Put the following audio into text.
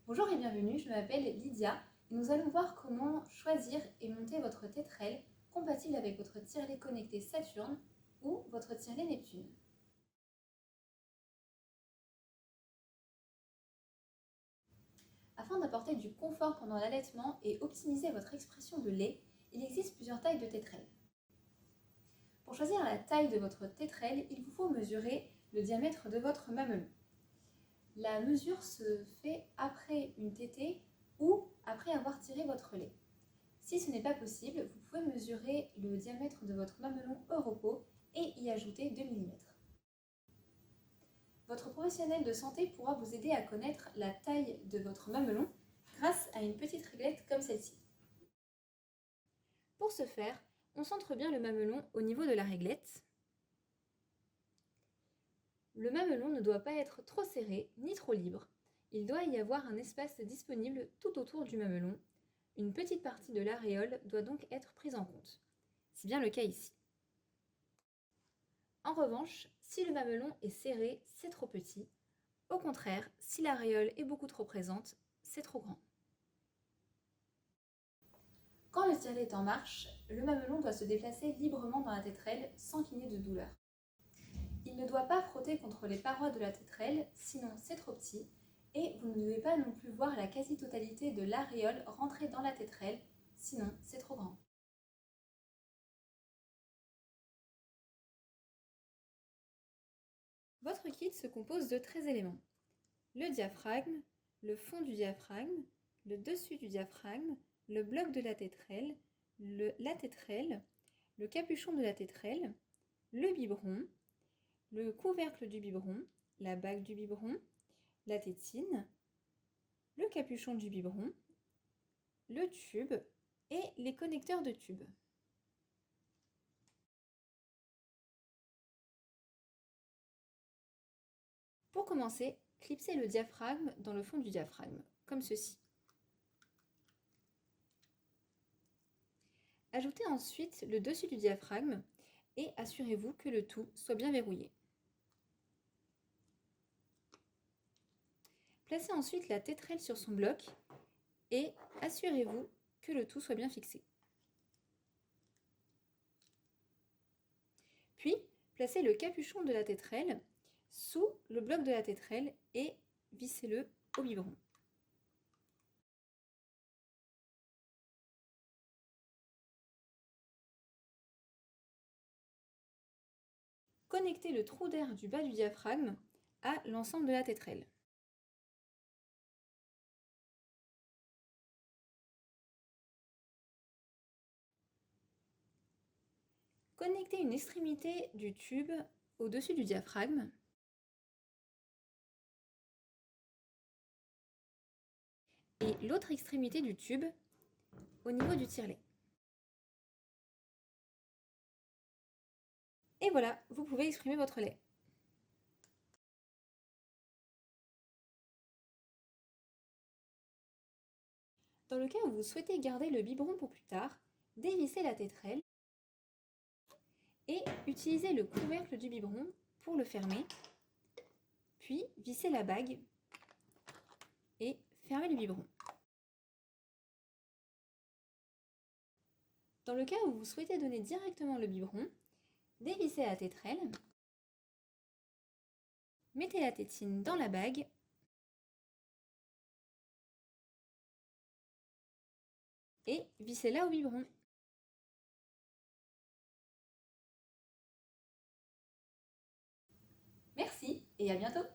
Bonjour et bienvenue, je m'appelle Lydia et nous allons voir comment choisir et monter votre tétrelle compatible avec votre tire-lait connecté Saturn ou votre tire-lait Neptune. Afin d'apporter du confort pendant l'allaitement et optimiser votre expression de lait, il existe plusieurs tailles de tétrelle. Pour choisir la taille de votre tétrelle, il vous faut mesurer le diamètre de votre mamelon. La mesure se fait après une tétée ou après avoir tiré votre lait. Si ce n'est pas possible, vous pouvez mesurer le diamètre de votre mamelon au repos et y ajouter 2 mm. Votre professionnel de santé pourra vous aider à connaître la taille de votre mamelon grâce à une petite réglette comme celle-ci. Pour ce faire, on centre bien le mamelon au niveau de la réglette. Le mamelon ne doit pas être trop serré ni trop libre. Il doit y avoir un espace disponible tout autour du mamelon. Une petite partie de l'aréole doit donc être prise en compte. C'est bien le cas ici. En revanche, si le mamelon est serré, c'est trop petit. Au contraire, si l'aréole est beaucoup trop présente, c'est trop grand. Quand le tire-lait est en marche, le mamelon doit se déplacer librement dans la tétrelle sans qu'il n'y ait de douleur. Il ne doit pas frotter contre les parois de la tétrelle, sinon c'est trop petit, et vous ne devez pas non plus voir la quasi-totalité de l'aréole rentrer dans la tétrelle, sinon c'est trop grand. Votre kit se compose de 13 éléments. Le diaphragme, le fond du diaphragme, le dessus du diaphragme, le bloc de la tétrelle, la tétrelle, le capuchon de la tétrelle, le biberon, le couvercle du biberon, la bague du biberon, la tétine, le capuchon du biberon, le tube et les connecteurs de tube. Pour commencer, clipsez le diaphragme dans le fond du diaphragme, comme ceci. Ajoutez ensuite le dessus du diaphragme et assurez-vous que le tout soit bien verrouillé. Placez ensuite la tétrelle sur son bloc et assurez-vous que le tout soit bien fixé. Puis, placez le capuchon de la tétrelle sous le bloc de la tétrelle et vissez-le au biberon. Connectez le trou d'air du bas du diaphragme à l'ensemble de la tétrelle. Connectez une extrémité du tube au-dessus du diaphragme et l'autre extrémité du tube au niveau du tire-lait. Et voilà, vous pouvez exprimer votre lait. Dans le cas où vous souhaitez garder le biberon pour plus tard, dévissez la tétrelle et utilisez le couvercle du biberon pour le fermer, puis vissez la bague et fermez le biberon. Dans le cas où vous souhaitez donner directement le biberon, dévissez la tétrelle, mettez la tétine dans la bague et vissez-la au biberon. Merci et à bientôt!